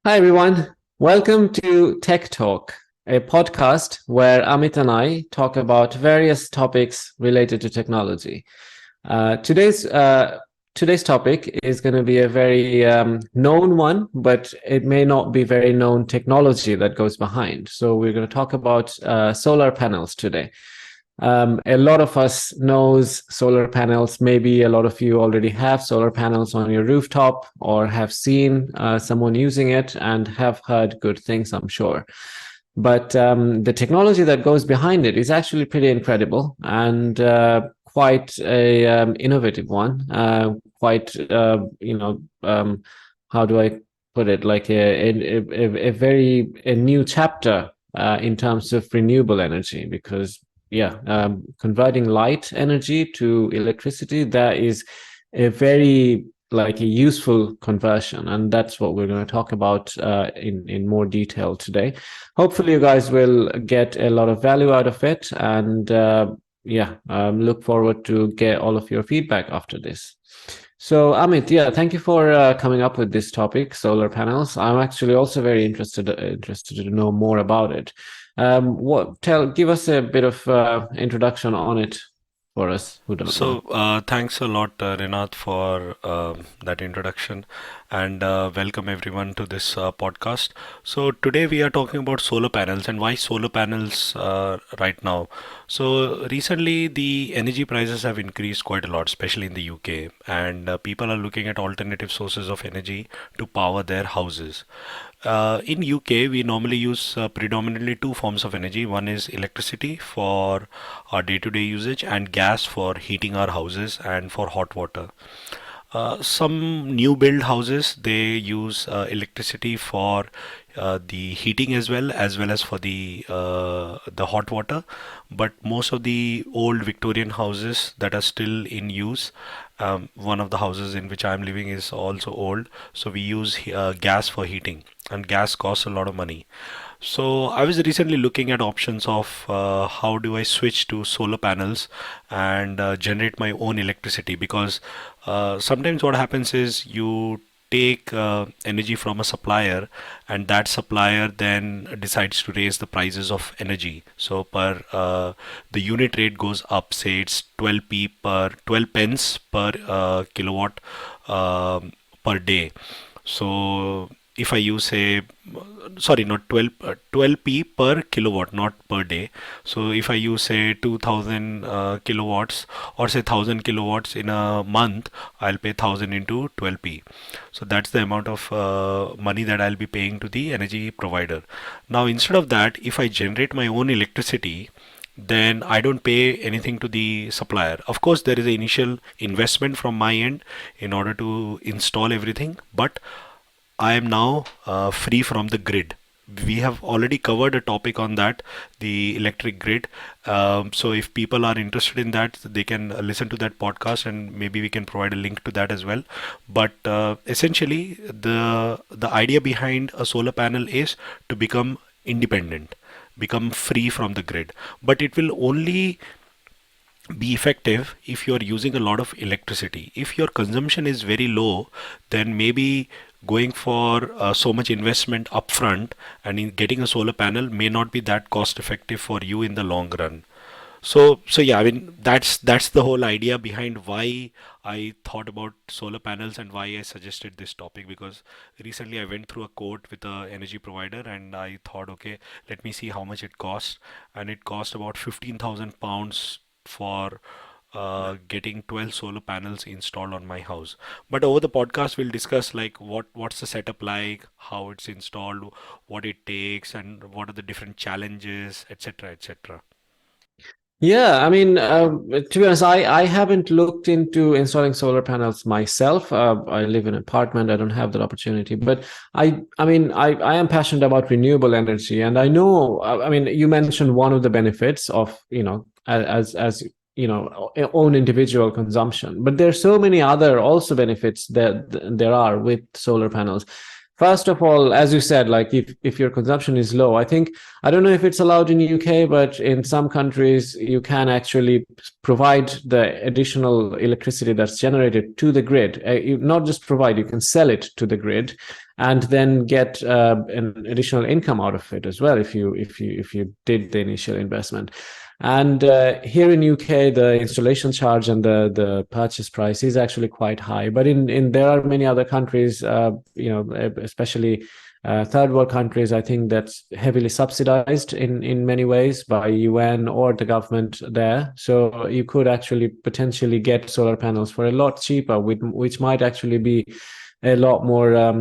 Hi, everyone. Welcome to Tech Talk, a podcast where Amit and I talk about various topics related to technology. Today's topic is going to be a very known one, but it may not be very known technology that goes behind. So we're going to talk about solar panels today. A lot of us knows solar panels. Maybe a lot of you already have solar panels on your rooftop or have seen someone using it and have heard good things, I'm sure. But the technology that goes behind it is actually pretty incredible and quite a innovative one. How do I put it? Like a new chapter in terms of renewable energy, because converting light energy to electricity, that is a very like a useful conversion, and that's what we're going to talk about in more detail today. Hopefully you guys will get a lot of value out of it, and look forward to get all of your feedback after this. So Amit, thank you for coming up with this topic, solar panels. I'm actually also very interested to know more about it. Give us a bit of introduction on it for us who don't know. Thanks a lot, Rinat, for that introduction, and welcome everyone to this podcast. So, today we are talking about solar panels and why solar panels right now. So, recently the energy prices have increased quite a lot, especially in the UK, and people are looking at alternative sources of energy to power their houses. In UK, we normally use predominantly two forms of energy. One is electricity for our day-to-day usage, and gas for heating our houses and for hot water. Some new build houses, they use electricity for the heating as well as for the hot water. But most of the old Victorian houses that are still in use, one of the houses in which I'm living is also old, so we use gas for heating, and gas costs a lot of money. So I was recently looking at options of how do I switch to solar panels and generate my own electricity, because sometimes what happens is you take energy from a supplier, and that supplier then decides to raise the prices of energy. So per the unit rate goes up, say it's 12 pence per kilowatt per day. So if I use, say, sorry, not 12p per kilowatt, not per day. So if I use, say, 2000 kilowatts, or say 1000 kilowatts in a month, I'll pay 1000 into 12p. So that's the amount of money that I'll be paying to the energy provider. Now, instead of that, if I generate my own electricity, then I don't pay anything to the supplier. Of course, there is an initial investment from my end in order to install everything, but I am now free from the grid. We have already covered a topic on that, the electric grid. So if people are interested in that, they can listen to that podcast, and maybe we can provide a link to that as well. But essentially, the idea behind a solar panel is to become independent, become free from the grid. But it will only be effective if you're using a lot of electricity. If your consumption is very low, then maybe going for so much investment upfront and in getting a solar panel may not be that cost effective for you in the long run. So yeah, I mean that's the whole idea behind why I thought about solar panels and why I suggested this topic, because recently I went through a quote with a energy provider and I thought, okay, let me see how much it costs, and it cost about £15,000 for getting 12 solar panels installed on my house. But over the podcast, we'll discuss like what's the setup like, how it's installed, what it takes, and what are the different challenges, etc., etc. Yeah, I mean, to be honest, I haven't looked into installing solar panels myself. I live in an apartment. I don't have that opportunity. But I am passionate about renewable energy, and I know. I mean, you mentioned one of the benefits of as own individual consumption, but there's so many other also benefits that there are with solar panels. First of all, as you said, like if your consumption is low, I think I don't know if it's allowed in the UK, but in some countries you can actually provide the additional electricity that's generated to the grid. You not just provide, you can sell it to the grid, and then get an additional income out of it as well if you did the initial investment. And here in UK, the installation charge and the purchase price is actually quite high. But in there are many other countries, especially third world countries, I think that's heavily subsidized in many ways by UN or the government there. So you could actually potentially get solar panels for a lot cheaper, which might actually be a lot more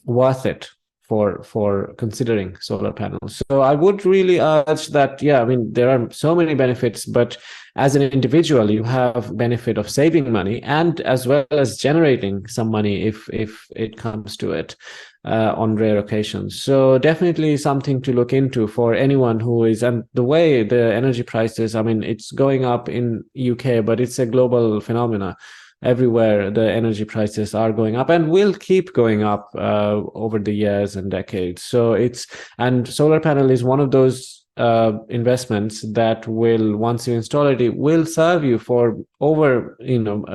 worth it for considering solar panels. So I would really urge that, yeah, I mean, there are so many benefits, but as an individual, you have benefit of saving money and as well as generating some money if it comes to it on rare occasions. So definitely something to look into for anyone who is, and the way the energy prices, I mean, it's going up in UK, but it's a global phenomena. Everywhere the energy prices are going up and will keep going up over the years and decades. So and solar panel is one of those investments that will, once you install it, it will serve you for over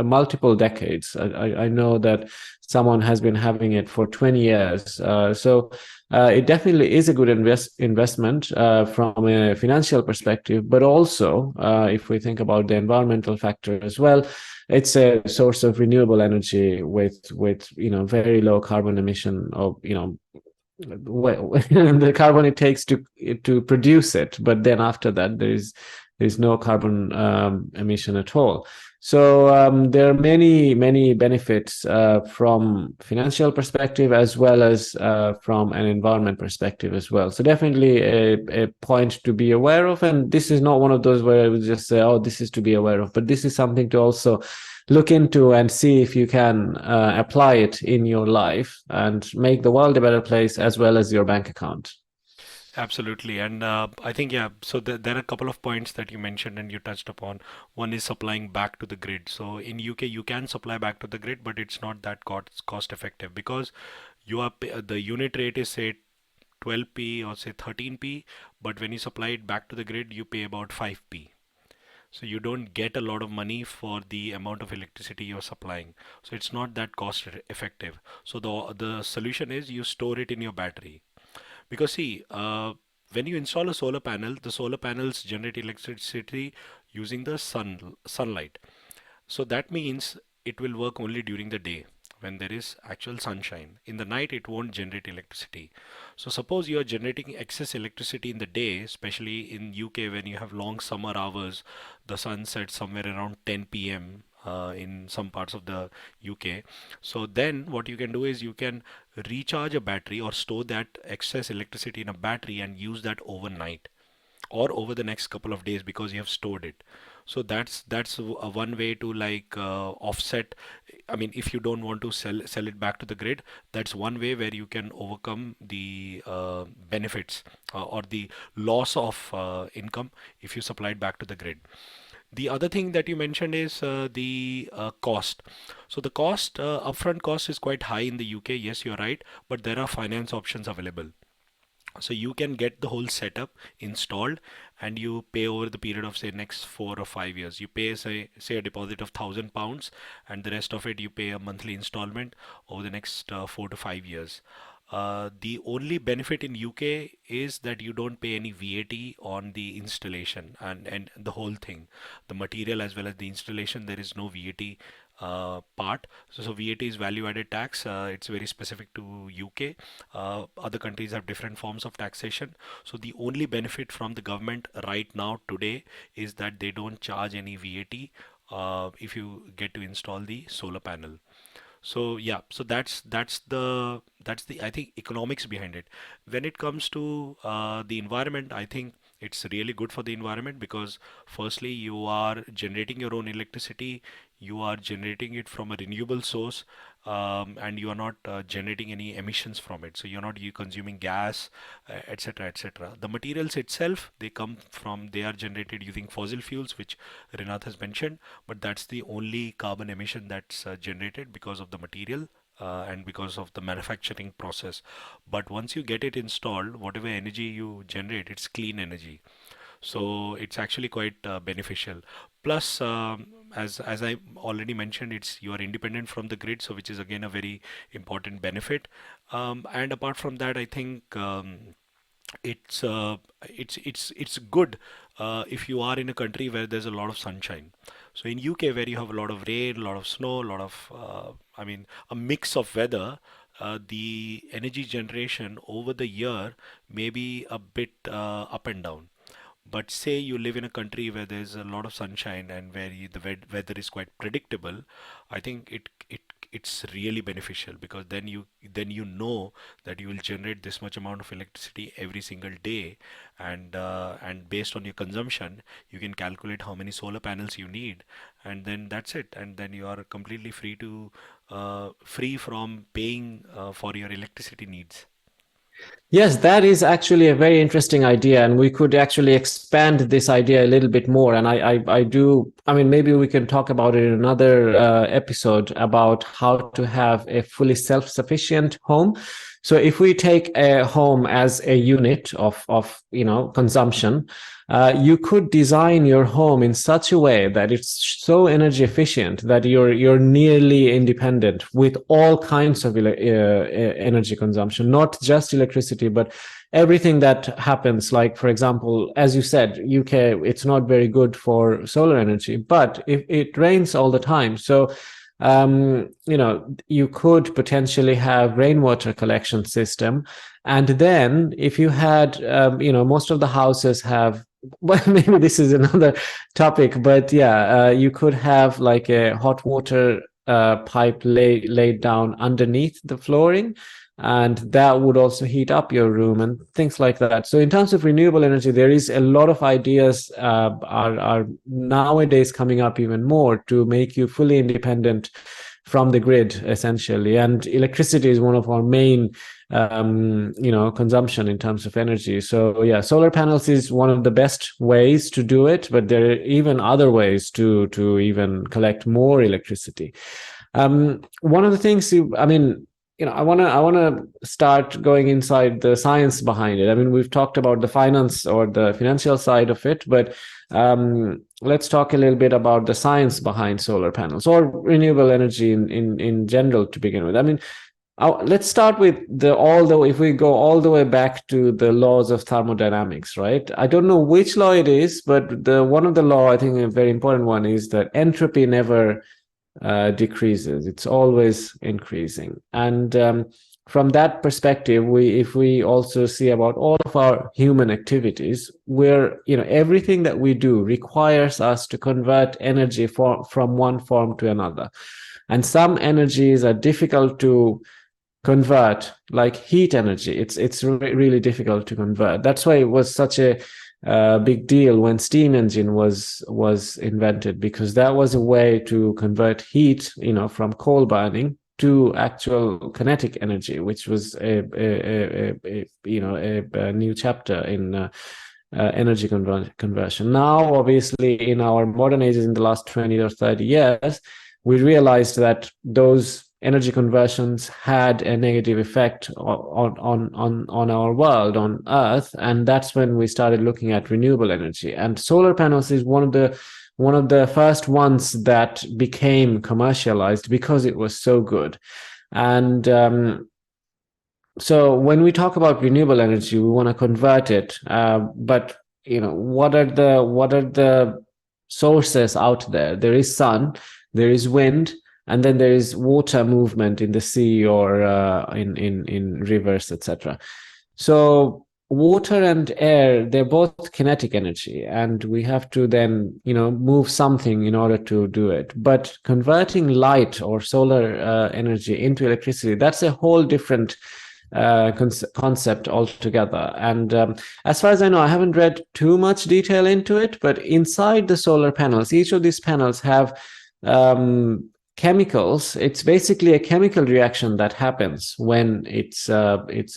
multiple decades. I know that someone has been having it for 20 years. So it definitely is a good investment from a financial perspective, but also if we think about the environmental factor as well, it's a source of renewable energy with very low carbon emission of the carbon it takes to produce it, but then after that there's no carbon emission at all. So there are many benefits from financial perspective as well as from an environment perspective as well. So definitely a point to be aware of. And this is not one of those where I would just say, oh, this is to be aware of, but this is something to also look into and see if you can apply it in your life and make the world a better place as well as your bank account. Absolutely. And I think, yeah, so there are a couple of points that you mentioned and you touched upon. One is supplying back to the grid. So in UK, you can supply back to the grid, but it's not that cost effective because the unit rate is say 12p or say 13p, but when you supply it back to the grid, you pay about 5p. So you don't get a lot of money for the amount of electricity you're supplying. So it's not that cost effective. So the solution is you store it in your battery. Because see, when you install a solar panel, the solar panels generate electricity using the sunlight. So that means it will work only during the day when there is actual sunshine. In the night, it won't generate electricity. So suppose you are generating excess electricity in the day, especially in UK when you have long summer hours, the sun sets somewhere around 10 p.m. In some parts of the UK. So then what you can do is you can recharge a battery or store that excess electricity in a battery and use that overnight or over the next couple of days because you have stored it. So that's one way to like offset. I mean, if you don't want to sell it back to the grid, that's one way where you can overcome the benefits or the loss of income if you supply it back to the grid. The other thing that you mentioned is the cost. So the upfront cost is quite high in the UK. Yes, you're right, but there are finance options available. So you can get the whole setup installed and you pay over the period of say next 4 or 5 years. You pay say a deposit of £1,000 and the rest of it you pay a monthly installment over the next 4 to 5 years. The only benefit in UK is that you don't pay any VAT on the installation and the whole thing, the material as well as the installation. There is no VAT part. So VAT is value added tax. It's very specific to UK. Other countries have different forms of taxation. So the only benefit from the government right now today is that they don't charge any VAT if you get to install the solar panel. So yeah, so that's the I think economics behind it. When it comes to the environment, I think it's really good for the environment because firstly you are generating your own electricity, you are generating it from a renewable source, and you are not generating any emissions from it. So you're not you consuming gas, etc., etc. The materials itself they are generated using fossil fuels, which Rinat has mentioned, but that's the only carbon emission that's generated because of the material and because of the manufacturing process. But once you get it installed, whatever energy you generate, it's clean energy. So it's actually quite beneficial. Plus, as I already mentioned, it's you are independent from the grid, so which is again a very important benefit. And apart from that, I think it's it's good if you are in a country where there's a lot of sunshine. So in UK, where you have a lot of rain, a lot of snow, a lot of I mean a mix of weather, the energy generation over the year may be a bit up and down. But say you live in a country where there's a lot of sunshine and where the weather is quite predictable, I think it's really beneficial, because then you know that you will generate this much amount of electricity every single day, and based on your consumption, you can calculate how many solar panels you need, and then that's it, and then you are completely free from paying for your electricity needs. Yes, that is actually a very interesting idea, and we could actually expand this idea a little bit more. And I do. I mean, maybe we can talk about it in another episode about how to have a fully self-sufficient home. So, if we take a home as a unit of consumption, you could design your home in such a way that it's so energy efficient that you're nearly independent with all kinds of energy consumption, not just electricity, but everything that happens. Like, for example, as you said, UK, it's not very good for solar energy, but if it rains all the time, so you could potentially have rainwater collection system. And then if you had, most of the houses have, well, maybe this is another topic, but yeah, you could have like a hot water pipe laid down underneath the flooring, and that would also heat up your room and things like that. So in terms of renewable energy, there is a lot of ideas are nowadays coming up even more to make you fully independent from the grid, essentially. And electricity is one of our main consumption in terms of energy. So yeah, solar panels is one of the best ways to do it, but there are even other ways to even collect more electricity. One of the things I want to start going inside the science behind it. I mean, we've talked about the finance or the financial side of it, but let's talk a little bit about the science behind solar panels or renewable energy in general to begin with. I mean, let's start with if we go all the way back to the laws of thermodynamics, right? I don't know which law it is, but the one of the law, I think a very important one, is that entropy never decreases. It's always increasing. And from that perspective, if we also see about all of our human activities, where everything that we do requires us to convert energy from one form to another. And some energies are difficult to convert, like heat energy. It's really difficult to convert. That's why it was such a big deal when steam engine was invented, because that was a way to convert heat, from coal burning to actual kinetic energy, which was a new chapter in energy conversion. Now, obviously, in our modern ages, in the last 20 or 30 years, we realized that those energy conversions had a negative effect on our world, on Earth, and that's when we started looking at renewable energy. And solar panels is one of the first ones that became commercialized because it was so good. And so when we talk about renewable energy, we want to convert it, but what are the sources out there? There is sun, there is wind, and then there is water movement in the sea or in rivers, etc. So water and air, they're both kinetic energy, and we have to then move something in order to do it. But converting light or solar energy into electricity, that's a whole different concept altogether. And as far as I know, I haven't read too much detail into it, but inside the solar panels, each of these panels have chemicals. It's basically a chemical reaction that happens when it's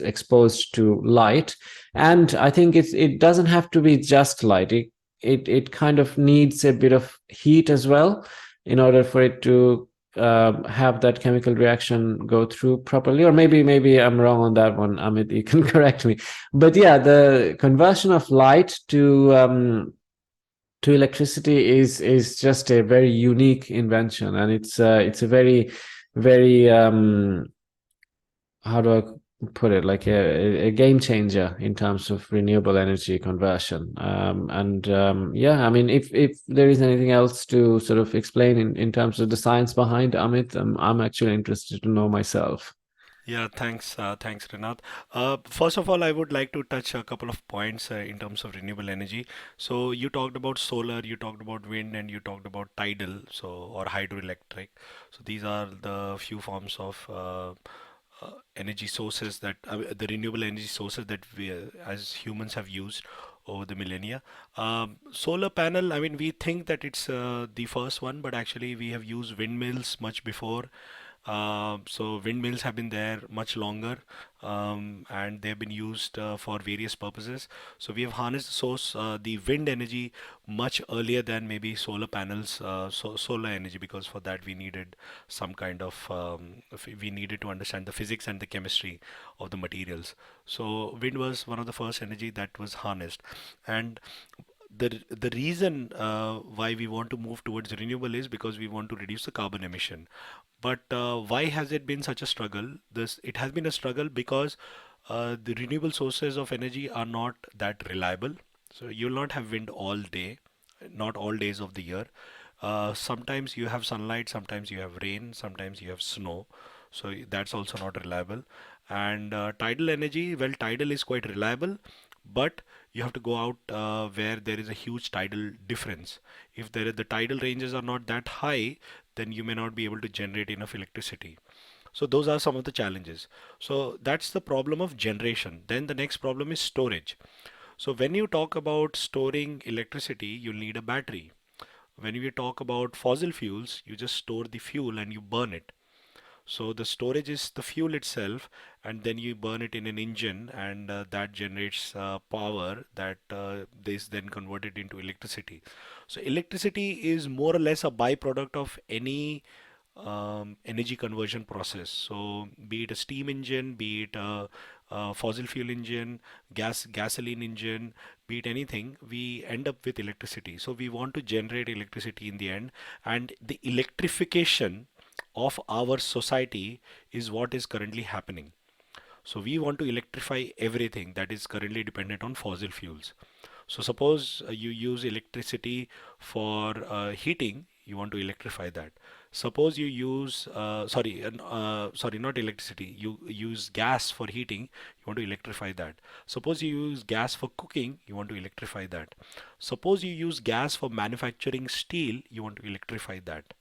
exposed to light. And I think it doesn't have to be just light. It kind of needs a bit of heat as well in order for it to have that chemical reaction go through properly. Or maybe I'm wrong on that one, Amit, you can correct me. But yeah, the conversion of light to electricity is just a very unique invention, and it's a very how do I put it, like a game changer in terms of renewable energy conversion. And yeah, I mean, if there is anything else to sort of explain in terms of the science behind, Amit, I'm actually interested to know myself. Yeah, thanks, Renat. First of all, I would like to touch a couple of points in terms of renewable energy. So you talked about solar, you talked about wind, and you talked about tidal, so or hydroelectric. So these are the few forms of energy sources that the renewable energy sources that we as humans have used over the millennia. Solar panel, I mean, we think that it's the first one, but actually we have used windmills much before. So windmills have been there much longer, and they've been used for various purposes. So we have harnessed the source, the wind energy, much earlier than maybe solar panels, solar energy, because for that we needed some kind of we needed to understand the physics and the chemistry of the materials. So wind was one of the first energy that was harnessed, and the reason why we want to move towards renewable is because we want to reduce the carbon emission. But why has it been such a struggle? This It has been a struggle because the renewable sources of energy are not that reliable. So you will not have wind all day, not all days of the year. Sometimes you have sunlight, sometimes you have rain, sometimes you have snow. So that's also not reliable. And tidal energy, well, tidal is quite reliable, but you have to go out where there is a huge tidal difference. If the tidal ranges are not that high, then you may not be able to generate enough electricity. So those are some of the challenges. So that's the problem of generation. Then the next problem is storage. So when you talk about storing electricity, you need a battery. When we talk about fossil fuels, you just store the fuel and you burn it. So the storage is the fuel itself, and then you burn it in an engine, and that generates power that is then converted into electricity. So electricity is more or less a byproduct of any energy conversion process. So be it a steam engine, be it a fossil fuel engine, gasoline engine, be it anything, we end up with electricity. So we want to generate electricity in the end, and the electrification of our society is what is currently happening. So we want to electrify everything that is currently dependent on fossil fuels. So suppose you use electricity for heating, you want to electrify that. Suppose you use, sorry, not electricity, you use gas for heating, you want to electrify that. Suppose you use gas for cooking, you want to electrify that. Suppose you use gas for manufacturing steel, you want to electrify that.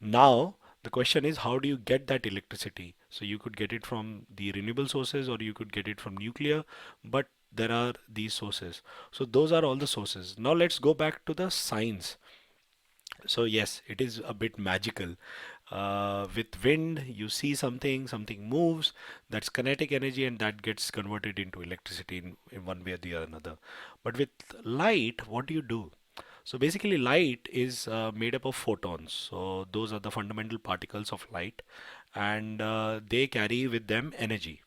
Now, the question is, how do you get that electricity? So you could get it from the renewable sources or you could get it from nuclear, but there are these sources. So those are all the sources. Now let's go back to the science. So yes, it is a bit magical. With wind, you see something, something moves, that's kinetic energy, and that gets converted into electricity in one way or the another. But with light, what do you do? So basically, light is made up of photons. So those are the fundamental particles of light, and they carry with them energy.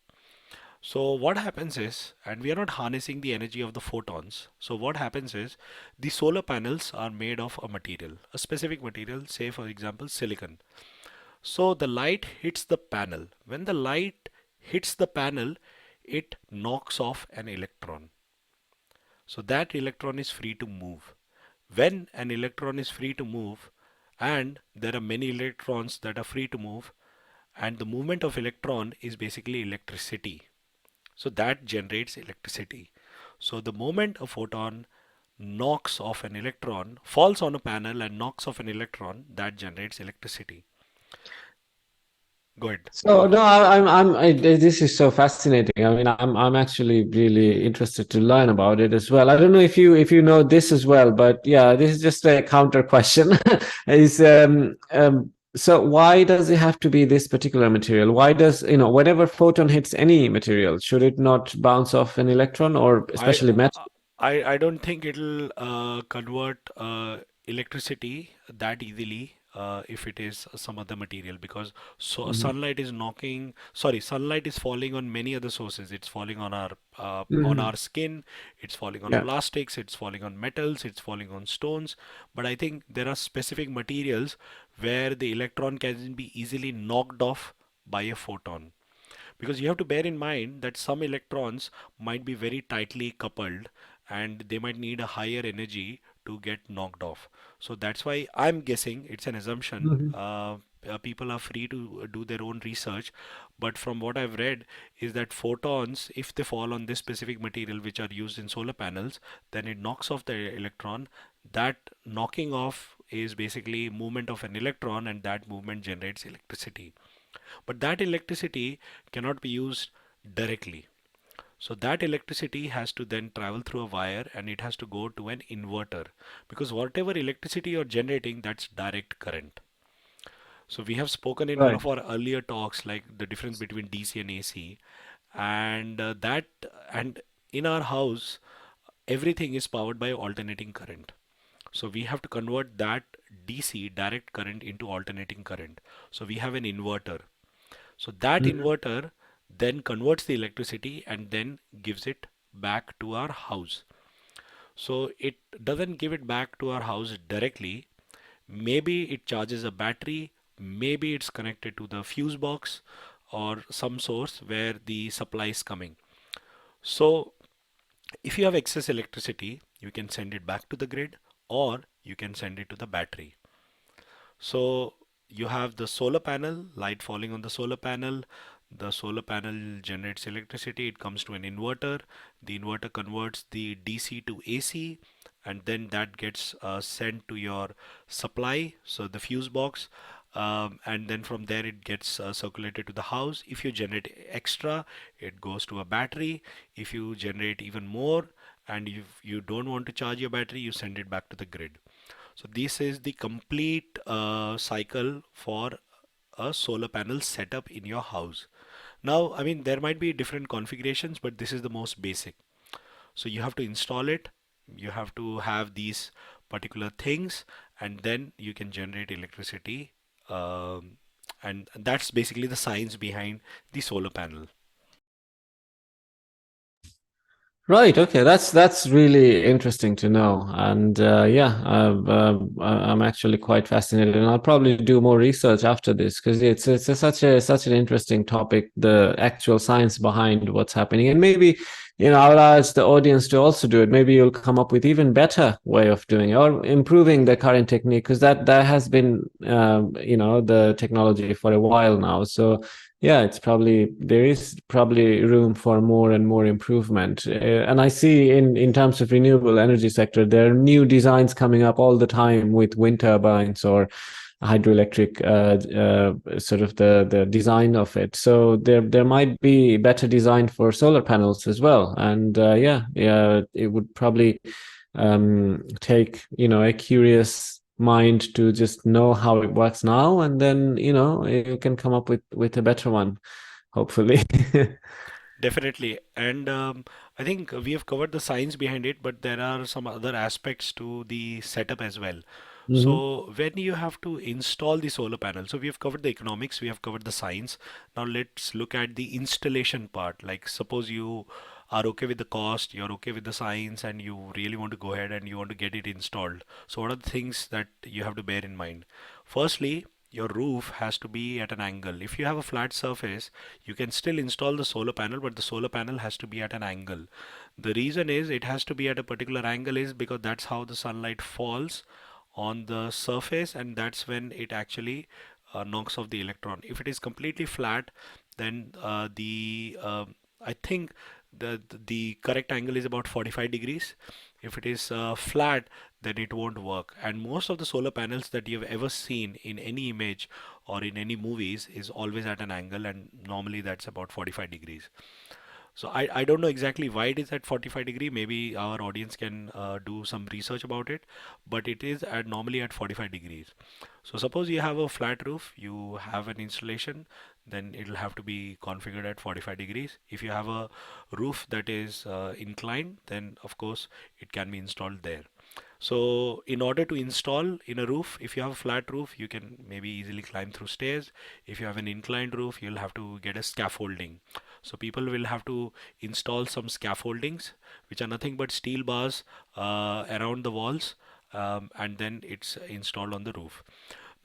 So what happens is, and we are not harnessing the energy of the photons. So what happens is, the solar panels are made of a material, a specific material, say for example, silicon. So the light hits the panel. When the light hits the panel, it knocks off an electron. So that electron is free to move. When an electron is free to move, and there are many electrons that are free to move, and the movement of electron is basically electricity. So that generates electricity. So the moment a photon knocks off an electron, falls on a panel and knocks off an electron, that generates electricity. Go ahead. So no, this is so fascinating. I mean, I'm actually really interested to learn about it as well. I don't know if you know this as well, but yeah, this is just a counter question. Is so why does it have to be this particular material? Why does, whenever photon hits any material, should it not bounce off an electron, or I especially metal? I don't think it'll convert electricity that easily. if it is some other material, because so Mhm. sunlight is falling on many other sources. It's falling on Mhm. our skin, it's falling on Yeah. plastics, it's falling on metals, it's falling on stones. But I think there are specific materials where the electron can be easily knocked off by a photon, because you have to bear in mind that some electrons might be very tightly coupled and they might need a higher energy to get knocked off. So that's why I'm guessing, it's an assumption. Mhm. People are free to do their own research, but from what I've read is that photons, if they fall on this specific material which are used in solar panels, then it knocks off the electron. That knocking off is basically movement of an electron, and that movement generates electricity. But that electricity cannot be used directly. So that electricity has to then travel through a wire, and it has to go to an inverter, because whatever electricity you're generating, that's direct current. So we have spoken in one Right. of our earlier talks like the difference between DC and AC, and that and in our house everything is powered by alternating current. So we have to convert that DC direct current into alternating current. So we have an inverter. So that Mhm. inverter then converts the electricity and then gives it back to our house. So it doesn't give it back to our house directly. Maybe it charges a battery, maybe it's connected to the fuse box or some source where the supply is coming. So if you have excess electricity, you can send it back to the grid or you can send it to the battery. So you have the solar panel, light falling on the solar panel. The solar panel generates electricity. It comes to an inverter. The inverter converts the DC to AC, and then that gets sent to your supply, so the fuse box. And then from there it gets circulated to the house. If you generate extra, it goes to a battery. If you generate even more and you don't want to charge your battery, you send it back to the grid. So this is the complete cycle for a solar panel setup in your house. Now, I mean, there might be different configurations, but this is the most basic. So you have to install it, you have to have these particular things, and then you can generate electricity. Um, and that's basically the science behind the solar panel. Right. Okay. That's really interesting to know, and yeah, I'm actually quite fascinated, and I'll probably do more research after this because such an interesting topic, the actual science behind what's happening, and maybe I'll ask the audience to also do it. Maybe you'll come up with even better way of doing it or improving the current technique because that has been the technology for a while now. So yeah, there is probably room for more and more improvement. And I see in terms of renewable energy sector, there are new designs coming up all the time with wind turbines or hydroelectric sort of the design of it. So there might be better design for solar panels as well. And yeah, it would probably take a curious mind to just know how it works now, and then you can come up with a better one, hopefully. Definitely. And I think we have covered the science behind it, but there are some other aspects to the setup as well. Hmm. So when you have to install the solar panel, so we have covered the economics, we have covered the science. Now let's look at the installation part. Like suppose you are okay with the cost, you're okay with the science, and you really want to go ahead and you want to get it installed. So what are the things that you have to bear in mind? Firstly, your roof has to be at an angle. If you have a flat surface, you can still install the solar panel, but the solar panel has to be at an angle. The reason is it has to be at a particular angle is because that's how the sunlight falls on the surface, and that's when it actually knocks off the electron. If it is completely flat, then the I think the correct angle is about 45 degrees. If it is flat, then it won't work. And most of the solar panels that you've ever seen in any image or in any movies is always at an angle, and normally that's about 45 degrees. So I don't know exactly why it is at 45 degree. Maybe our audience can do some research about it, but it is at normally at 45 degrees. So suppose you have a flat roof, you have an installation, then it'll have to be configured at 45 degrees. If you have a roof that is inclined, then of course it can be installed there. So in order to install in a roof, if you have a flat roof, you can maybe easily climb through stairs. If you have an inclined roof, you'll have to get a scaffolding. So people will have to install some scaffoldings, which are nothing but steel bars around the walls, and then it's installed on the roof.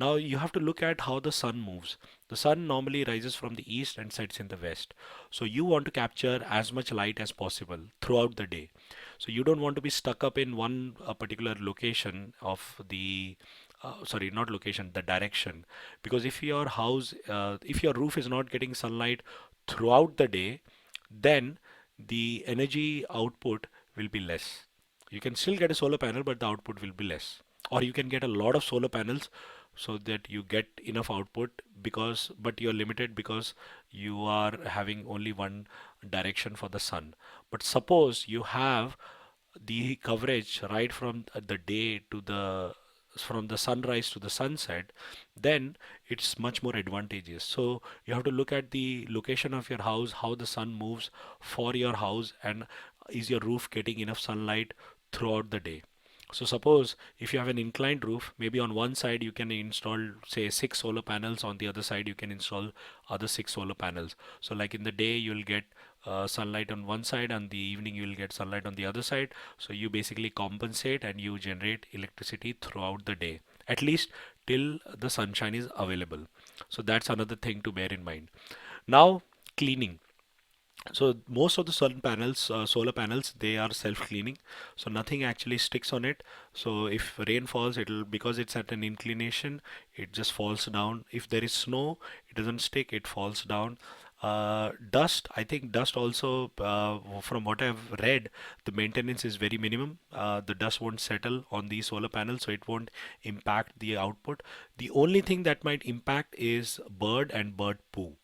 Now you have to look at how the sun moves. The sun normally rises from the east and sets in the west. So you want to capture as much light as possible throughout the day. So you don't want to be stuck up in one particular location of the sorry, not location, the direction. Because if your roof is not getting sunlight throughout the day, then the energy output will be less. You can still get a solar panel, but the output will be less. Or you can get a lot of solar panels so that you get enough output, because but you're limited because you are having only one direction for the sun. But suppose you have the coverage right from the day to the from the sunrise to the sunset, then it's much more advantageous. So you have to look at the location of your house, how the sun moves for your house, and is your roof getting enough sunlight throughout the day. So suppose if you have an inclined roof, maybe on one side you can install say 6 solar panels, on the other side you can install other 6 solar panels. So like in the day you'll get sunlight on one side, and the evening you will get sunlight on the other side. So you basically compensate and you generate electricity throughout the day, at least till the sunshine is available. So that's another thing to bear in mind. Now, cleaning. So most of the solar panels, they are self-cleaning. So nothing actually sticks on it. So if rain falls, it'll because it's at an inclination, it just falls down. If there is snow, it doesn't stick, it falls down. Dust, I think dust also, from what I've read, the maintenance is very minimum. The dust won't settle on the solar panel, so it won't impact the output. The only thing that might impact is bird and bird poo,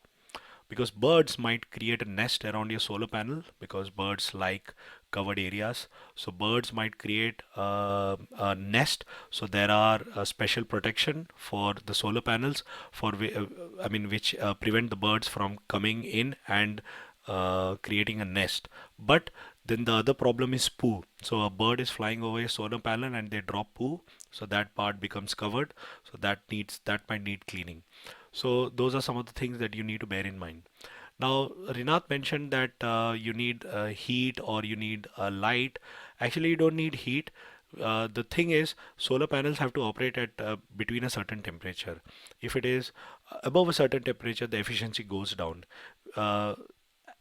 because birds might create a nest around your solar panel, because birds like covered areas. So birds might create a nest. So there are a special protection for the solar panels for I mean which prevent the birds from coming in and creating a nest. But then the other problem is poo. So a bird is flying over a solar panel and they drop poo, so that part becomes covered. So that might need cleaning. So those are some of the things that you need to bear in mind. Now, Rinat mentioned that you need heat or you need light. Actually, you don't need heat. The thing is, solar panels have to operate at between a certain temperature. If it is above a certain temperature, the efficiency goes down. Uh,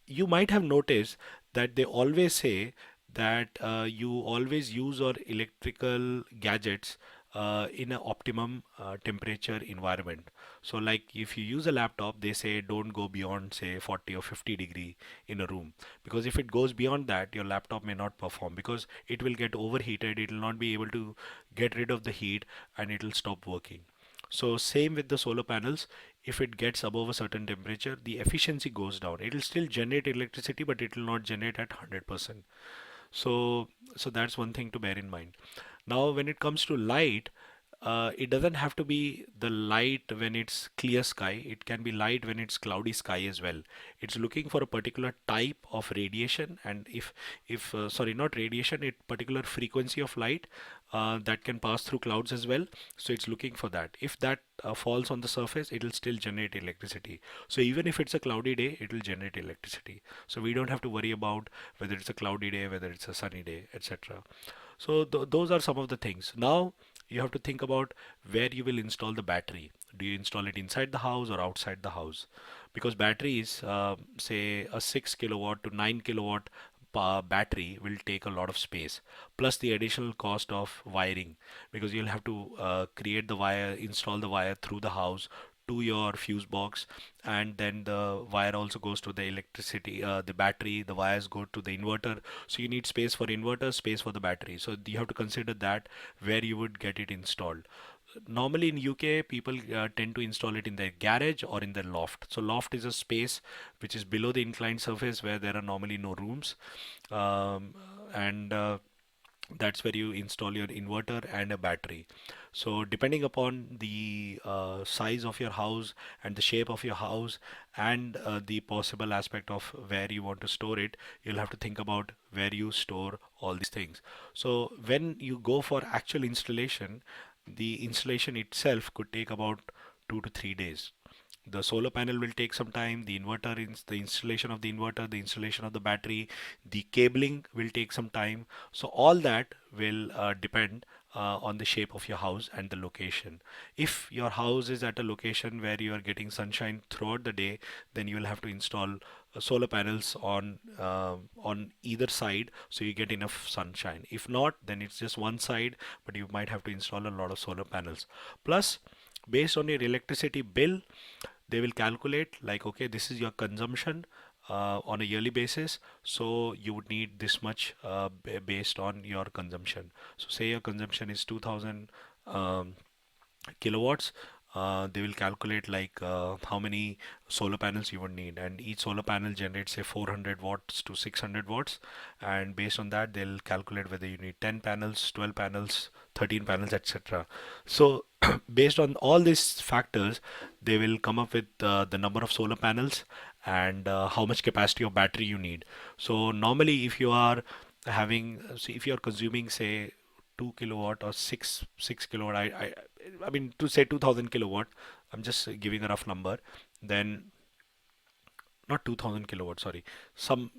you might have noticed that they always say that you always use your electrical gadgets in an optimum temperature environment. So like if you use a laptop, they say don't go beyond say 40 or 50 degree in a room, because if it goes beyond that, your laptop may not perform, because it will get overheated, it will not be able to get rid of the heat, and it will stop working. So same with the solar panels. If it gets above a certain temperature, the efficiency goes down. It will still generate electricity, but it will not generate at 100%. So, so that's one thing to bear in mind. Now, when it comes to light, it doesn't have to be the light when it's clear sky. It can be light when it's cloudy sky as well. It's looking for a particular type of radiation, and if sorry, not radiation, it particular frequency of light that can pass through clouds as well. So it's looking for that. If that falls on the surface, it will still generate electricity. So even if it's a cloudy day, it will generate electricity. So we don't have to worry about whether it's a cloudy day, whether it's a sunny day, etc. So those are some of the things. Now you have to think about where you will install the battery. Do you install it inside the house or outside the house? Because batteries, say a 6 kilowatt to 9 kilowatt battery will take a lot of space, plus the additional cost of wiring, because you'll have to create the wire, install the wire through the house to your fuse box, and then the wire also goes to the electricity, the battery, the wires go to the inverter. So you need space for inverter, space for the battery. So you have to consider that where you would get it installed. Normally in UK, people tend to install it in their garage or in their loft. So loft is a space which is below the inclined surface where there are normally no rooms, um, and That's where you install your inverter and a battery. So depending upon the size of your house and the shape of your house and the possible aspect of where you want to store it, you'll have to think about where you store all these things. So when you go for actual installation, the installation itself could take about 2 to 3 days. The solar panel will take some time, the inverter, the installation of the inverter, the installation of the battery, the cabling will take some time. So all that will depend on the shape of your house and the location. If your house is at a location where you are getting sunshine throughout the day, then you will have to install solar panels on either side so you get enough sunshine. If not, then it's just one side, but you might have to install a lot of solar panels. Plus, based on your electricity bill, they will calculate like, okay, this is your consumption on a yearly basis, so you would need this much based on your consumption. So say your consumption is 2000 um, kilowatts. They will calculate like how many solar panels you would need, and each solar panel generates say 400 watts to 600 watts, and based on that they'll calculate whether you need 10 panels, 12 panels, 13 panels, etc. So based on all these factors, they will come up with the number of solar panels and how much capacity of battery you need. So normally if you are if you are consuming say 2 kilowatt or 6 kilowatt, I mean to say 2000 kilowatt, I'm just giving a rough number, then not 2000 kilowatt, sorry, some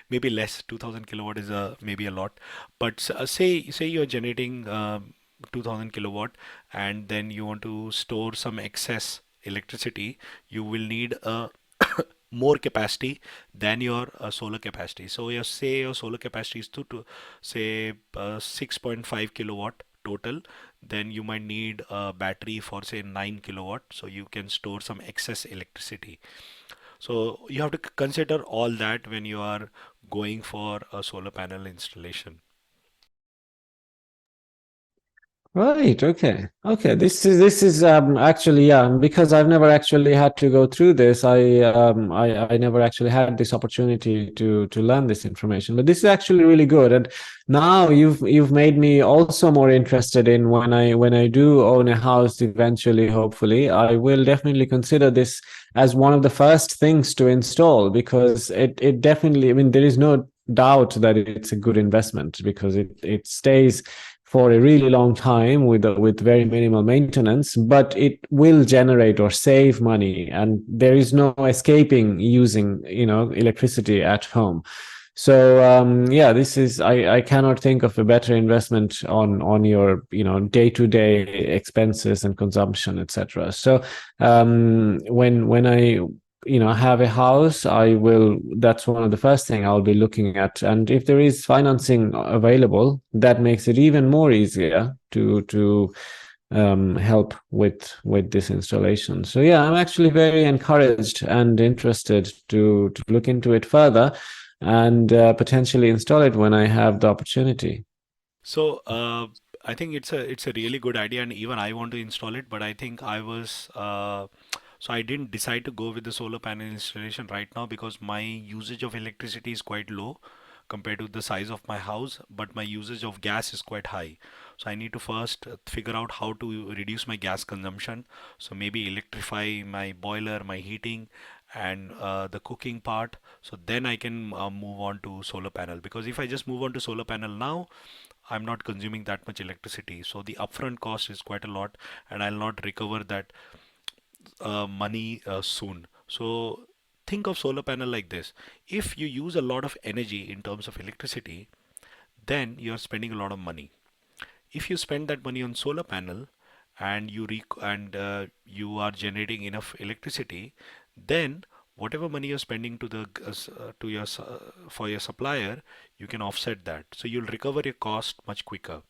maybe less. 2000 kilowatt is a maybe a lot, but say you're generating 2000 kilowatt, and then you want to store some excess electricity, you will need a more capacity than your solar capacity. So your solar capacity is to say 6.5 kilowatt total, then you might need a battery for say 9 kilowatt, so you can store some excess electricity. So you have to consider all that when you are going for a solar panel installation. Right. Okay. Okay. This is actually, yeah, because I've never actually had to go through this. I never actually had this opportunity to learn this information. But this is actually really good. And now you've made me also more interested in when I do own a house eventually, hopefully, I will definitely consider this as one of the first things to install, because it definitely, I mean, there is no doubt that it's a good investment, because it stays for a really long time with very minimal maintenance, but it will generate or save money, and there is no escaping using electricity at home. So yeah, this is, I cannot think of a better investment on your day-to-day expenses and consumption, etc. So when I have a house, I will, that's one of the first thing I'll be looking at. And if there is financing available, that makes it even more easier to help with this installation. So yeah, I'm actually very encouraged and interested to look into it further and potentially install it when I have the opportunity. So I think it's a really good idea, and even I want to install it. But I think so I didn't decide to go with the solar panel installation right now because my usage of electricity is quite low compared to the size of my house, but my usage of gas is quite high. So I need to first figure out how to reduce my gas consumption. So maybe electrify my boiler, my heating, and the cooking part. So then I can move on to solar panel. Because if I just move on to solar panel now, I'm not consuming that much electricity. So the upfront cost is quite a lot, and I'll not recover that money soon. So think of solar panel like this. If you use a lot of energy in terms of electricity, then you're spending a lot of money. If you spend that money on solar panel and you are generating enough electricity, then whatever money you're spending to the to your for your supplier, you can offset that. So you'll recover your cost much quicker.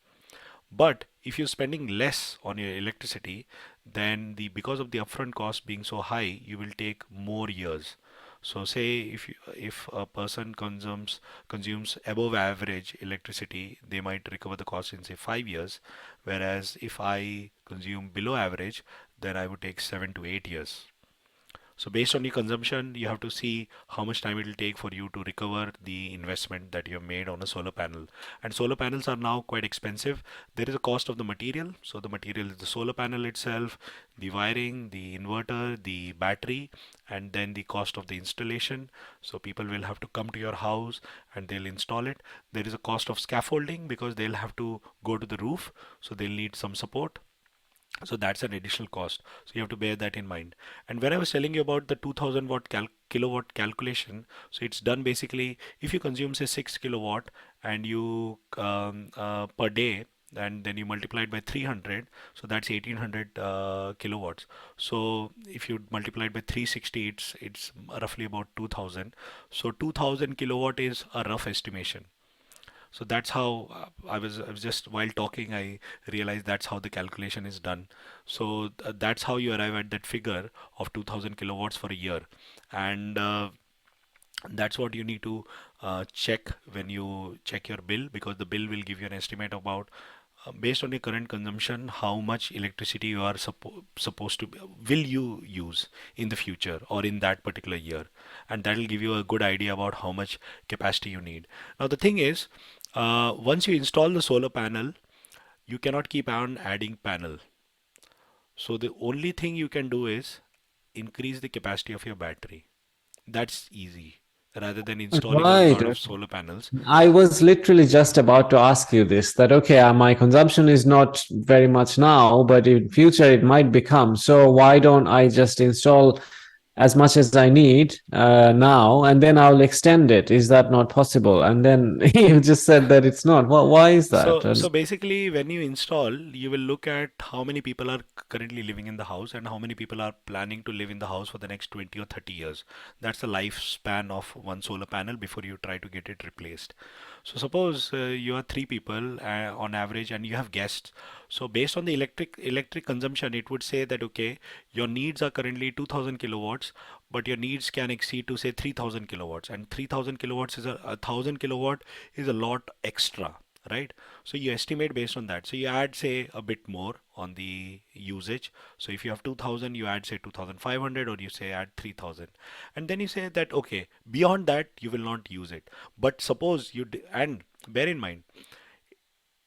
But if you're spending less on your electricity, then the because of the upfront cost being so high, you will take more years. So say if a person consumes above average electricity, they might recover the cost in say 5 years, whereas if I consume below average, then I would take 7 to 8 years. So based on your consumption, you have to see how much time it will take for you to recover the investment that you have made on a solar panel. And solar panels are now quite expensive. There is a cost of the material. So the material is the solar panel itself, the wiring, the inverter, the battery, and then the cost of the installation. So people will have to come to your house and they'll install it. There is a cost of scaffolding because they'll have to go to the roof, so they'll need some support. So that's an additional cost. So you have to bear that in mind. And when I was telling you about the 2000 kilowatt calculation, so it's done basically if you consume say 6 kilowatt and you per day, and then you multiply it by 300, so that's 1800 kilowatts. So if you multiply it by 360, it's roughly about 2000. So 2000 kilowatt is a rough estimation. So that's how I was just while talking, I realized that's how the calculation is done. So that's how you arrive at that figure of 2000 kilowatts for a year. And that's what you need to check when you check your bill, because the bill will give you an estimate about based on your current consumption how much electricity you are supposed to will you use in the future or in that particular year, and that will give you a good idea about how much capacity you need. Now the thing is, once you install the solar panel, you cannot keep on adding panel. So the only thing you can do is increase the capacity of your battery. That's easy, rather than installing a Right. lot of solar panels. I was literally just about to ask you this, that okay, my consumption is not very much now, but in future it might become. So why don't I just install as much as I need now, and then I'll extend it? Is that not possible? And then you just said that it's not. Well, why is that? So basically, when you install, you will look at how many people are currently living in the house and how many people are planning to live in the house for the next 20 or 30 years. That's the lifespan of one solar panel before you try to get it replaced. So suppose you are three people on average and you have guests. So based on the electric consumption, it would say that okay, your needs are currently 2000 kilowatts, but your needs can exceed to say 3000 kilowatts, and 3000 kilowatts is a 1000 kilowatt is a lot extra, right? So you estimate based on that. So you add say a bit more on the usage. So if you have 2000, you add say 2500, or you say add 3000, and then you say that okay, beyond that you will not use it. But suppose and bear in mind,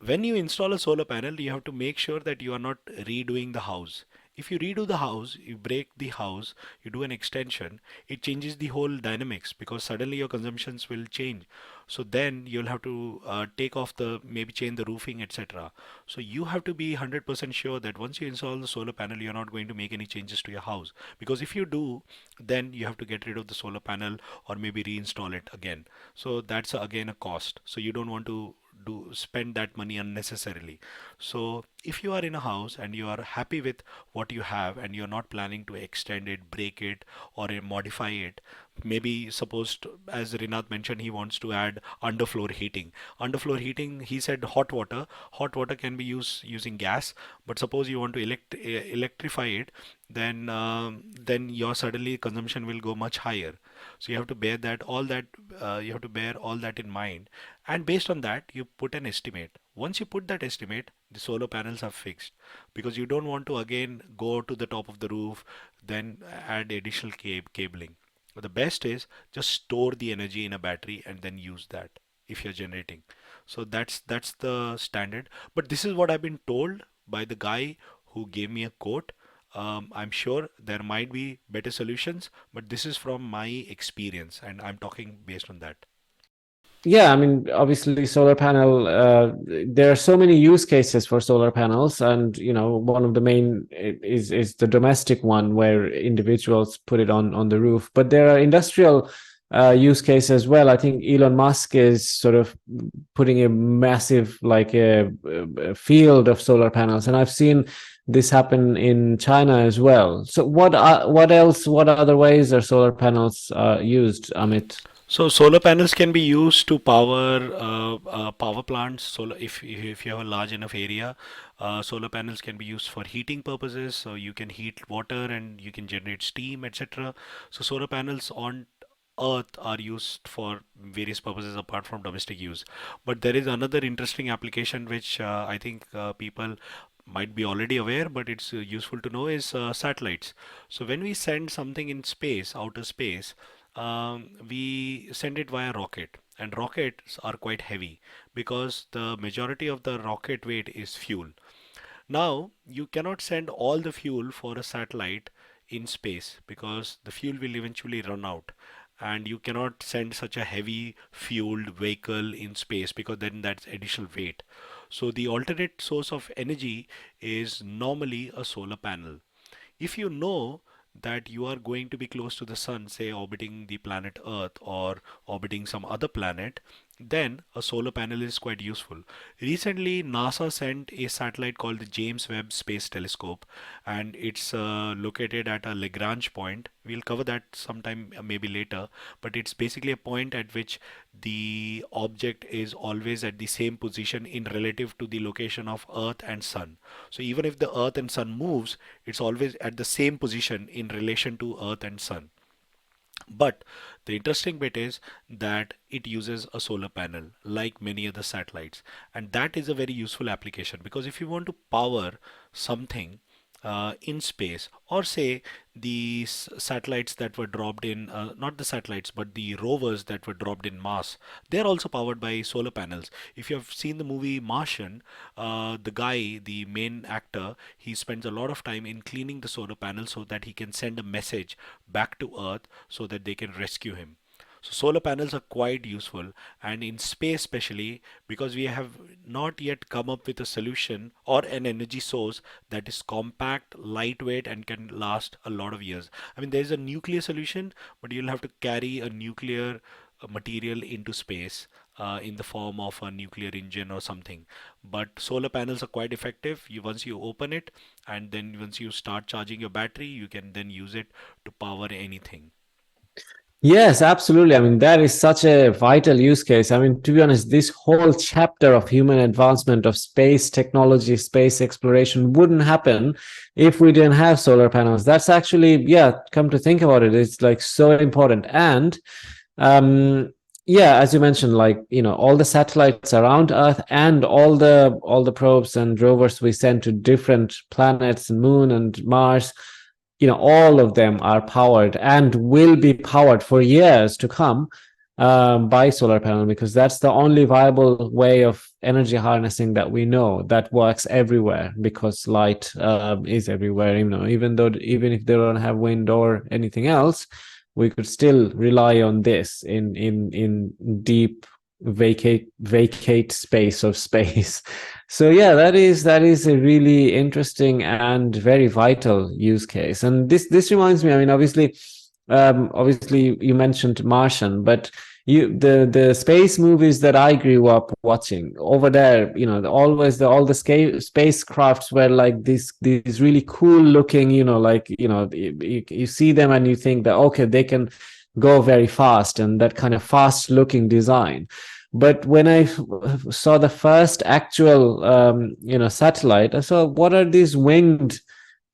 when you install a solar panel, you have to make sure that you are not redoing the house. If you redo the house, you break the house, you do an extension, it changes the whole dynamics because suddenly your consumptions will change. So then you'll have to take off maybe change the roofing, etc. So you have to be 100% sure that once you install the solar panel, you're not going to make any changes to your house. Because if you do, then you have to get rid of the solar panel or maybe reinstall it again. So that's again a cost. So you don't want to do spend that money unnecessarily. So if you are in a house and you are happy with what you have and you're not planning to extend it, break it, or modify it, maybe suppose as Rinat mentioned, he wants to add underfloor heating. Underfloor heating, he said hot water can be used using gas, but suppose you want to electrify it, then your suddenly consumption will go much higher. So you have to bear you have to bear all that in mind, and based on that you put an estimate. Once you put that estimate, the solar panels are fixed, because you don't want to again go to the top of the roof, then add additional cabling. The best is just store the energy in a battery and then use that if you're generating. So that's the standard. But this is what I've been told by the guy who gave me a quote. I'm sure there might be better solutions, but this is from my experience and I'm talking based on that. Yeah, I mean, obviously, solar panel. There are so many use cases for solar panels, and one of the main is the domestic one where individuals put it on the roof. But there are industrial use cases as well. I think Elon Musk is sort of putting a massive like a field of solar panels, and I've seen this happen in China as well. So what else? What other ways are solar panels used, Amit? So solar panels can be used to power power plants. Solar, if you have a large enough area, solar panels can be used for heating purposes. So you can heat water and you can generate steam, etc. So solar panels on Earth are used for various purposes apart from domestic use. But there is another interesting application which I think people might be already aware, but it's useful to know, is satellites. So when we send something in space, outer space, we send it via rocket. And rockets are quite heavy because the majority of the rocket weight is fuel. Now, you cannot send all the fuel for a satellite in space because the fuel will eventually run out. And you cannot send such a heavy fueled vehicle in space because then that's additional weight. So, the alternate source of energy is normally a solar panel. If you know that you are going to be close to the sun, say orbiting the planet Earth or orbiting some other planet, then a solar panel is quite useful. Recently, NASA sent a satellite called the James Webb Space Telescope, and it's located at a Lagrange point. We'll cover that sometime maybe later, but it's basically a point at which the object is always at the same position in relative to the location of Earth and Sun. So even if the Earth and Sun moves, it's always at the same position in relation to Earth and Sun. But the interesting bit is that it uses a solar panel like many other satellites. And that is a very useful application because if you want to power something in space, or say the satellites that were dropped in, not the satellites, but the rovers that were dropped in Mars, they're also powered by solar panels. If you have seen the movie Martian, the guy, the main actor, he spends a lot of time in cleaning the solar panel so that he can send a message back to Earth so that they can rescue him. So solar panels are quite useful, and in space especially, because we have not yet come up with a solution or an energy source that is compact, lightweight, and can last a lot of years. I mean, there's a nuclear solution, but you'll have to carry a nuclear material into space in the form of a nuclear engine or something. But solar panels are quite effective. Once you open it, and then once you start charging your battery, you can then use it to power anything. Yes, absolutely. I mean, that is such a vital use case. I mean, to be honest, this whole chapter of human advancement of space technology, space exploration wouldn't happen if we didn't have solar panels. That's actually, yeah, come to think about it, it's like so important. And um, yeah, as you mentioned, like, all the satellites around Earth and all the probes and rovers we send to different planets and Moon and Mars, all of them are powered and will be powered for years to come by solar panel, because that's the only viable way of energy harnessing that we know that works everywhere, because light is everywhere. Even if they don't have wind or anything else, we could still rely on this in deep vacate space of space. So yeah, that is a really interesting and very vital use case. And this reminds me, I mean, obviously you mentioned Martian, but the space movies that I grew up watching over there, always all the spacecrafts were like these really cool looking, like, you see them and you think that, okay, they can go very fast, and that kind of fast looking design. But when I saw the first actual, satellite, I saw, what are these winged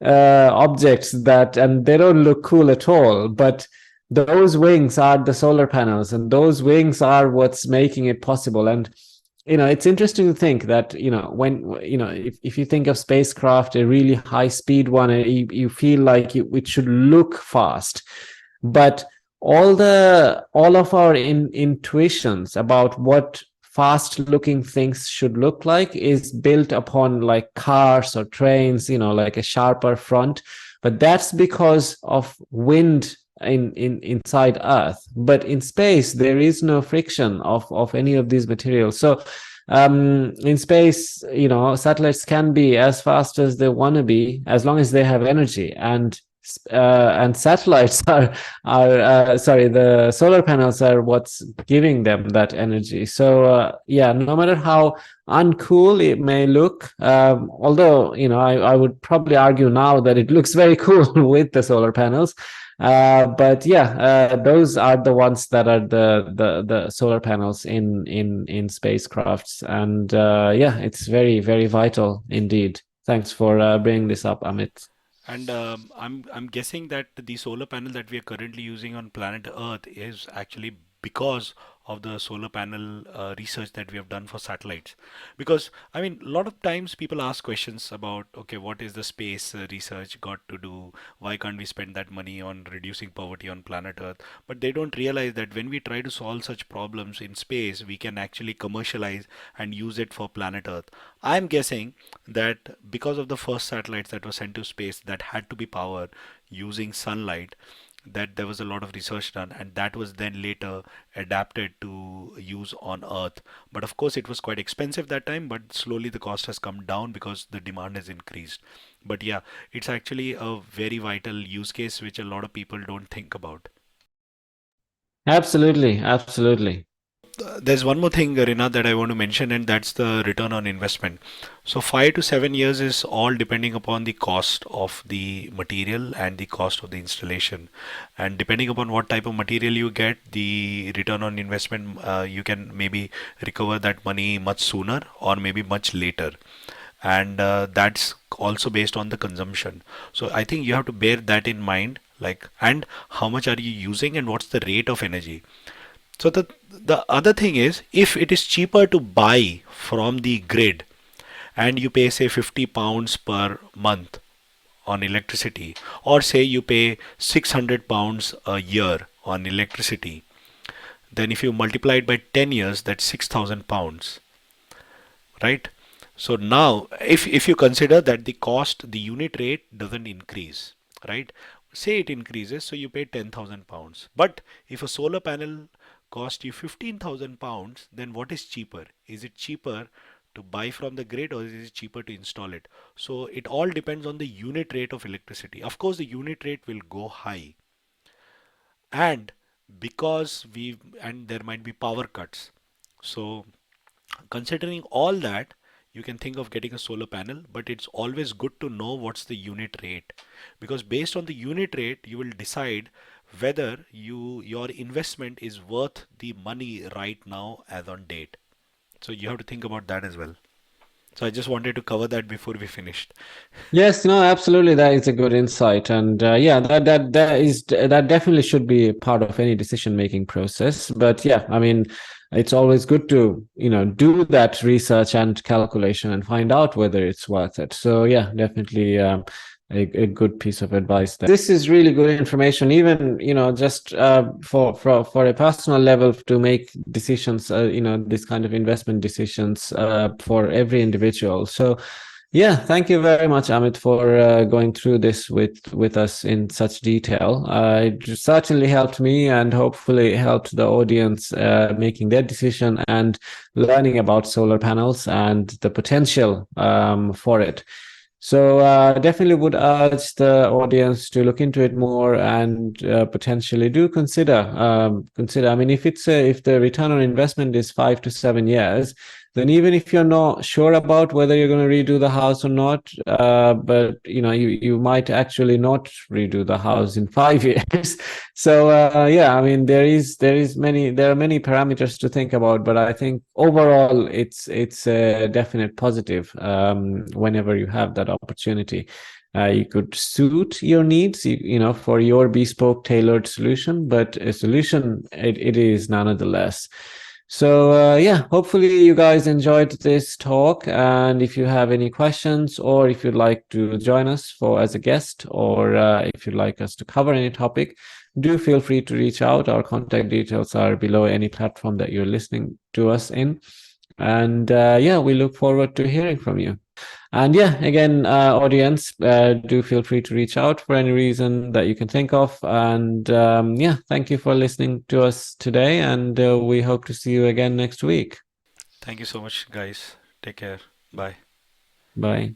objects and they don't look cool at all. But those wings are the solar panels, and those wings are what's making it possible. And it's interesting to think that, if you think of spacecraft, a really high speed one, you feel like it should look fast, but all of our intuitions about what fast looking things should look like is built upon like cars or trains, like a sharper front. But that's because of wind inside Earth. But in space there is no friction of any of these materials. So in space, satellites can be as fast as they want to be, as long as they have energy. And satellites sorry, the solar panels are what's giving them that energy. So yeah, no matter how uncool it may look, although I would probably argue now that it looks very cool with the solar panels. But yeah, those are the ones that are the solar panels in spacecrafts. And yeah, it's very, very vital indeed. Thanks for bringing this up, Amit. And I'm guessing that the solar panel that we are currently using on planet Earth is actually because of the solar panel research that we have done for satellites. Because, I mean, a lot of times people ask questions about, okay, what is the space research got to do? Why can't we spend that money on reducing poverty on planet Earth? But they don't realize that when we try to solve such problems in space, we can actually commercialize and use it for planet Earth. I'm guessing that because of the first satellites that were sent to space that had to be powered using sunlight, that there was a lot of research done, and that was then later adapted to use on Earth. But of course, it was quite expensive that time, but slowly the cost has come down because the demand has increased. But yeah, it's actually a very vital use case which a lot of people don't think about. Absolutely, absolutely. There's one more thing, Rina, that I want to mention, and that's the return on investment. So 5 to 7 years is all depending upon the cost of the material and the cost of the installation. And depending upon what type of material you get, the return on investment, you can maybe recover that money much sooner or maybe much later. And that's also based on the consumption. So I think you have to bear that in mind, like, and how much are you using and what's the rate of energy. So the other thing is, if it is cheaper to buy from the grid and you pay say 50 pounds per month on electricity, or say you pay 600 pounds a year on electricity, then if you multiply it by 10 years, that's 6,000 pounds, right? So now, if you consider that the cost, the unit rate doesn't increase, right? Say it increases, so you pay 10,000 pounds. But if a solar panel cost you 15,000 pounds, then what is cheaper? Is it cheaper to buy from the grid, or is it cheaper to install it? So it all depends on the unit rate of electricity. Of course, the unit rate will go high, and because and there might be power cuts. So considering all that, you can think of getting a solar panel, but it's always good to know what's the unit rate, because based on the unit rate, you will decide whether your investment is worth the money right now as on date. So you have to think about that as well. So I just wanted to cover that before we finished. Yes, no, absolutely. That is a good insight, and yeah, that definitely should be part of any decision-making process. But yeah, I mean, it's always good to do that research and calculation and find out whether it's worth it. So yeah, definitely a good piece of advice there. This is really good information, even just for a personal level to make decisions. This kind of investment decisions for every individual. So. Yeah, thank you very much, Amit, for going through this with us in such detail. It certainly helped me, and hopefully helped the audience making their decision and learning about solar panels and the potential for it. So definitely would urge the audience to look into it more and potentially do consider. I mean, if the return on investment is 5 to 7 years, then even if you're not sure about whether you're going to redo the house or not, but you might actually not redo the house in 5 years. So yeah, I mean there are many parameters to think about, but I think overall it's a definite positive whenever you have that opportunity. You could suit your needs, for your bespoke tailored solution, but a solution it is nonetheless. So yeah, hopefully you guys enjoyed this talk, and if you have any questions, or if you'd like to join us as a guest, or if you'd like us to cover any topic, do feel free to reach out. Our contact details are below any platform that you're listening to us in. And yeah, we look forward to hearing from you. And yeah, again, audience, do feel free to reach out for any reason that you can think of. And yeah, thank you for listening to us today. And we hope to see you again next week. Thank you so much, guys. Take care. Bye. Bye.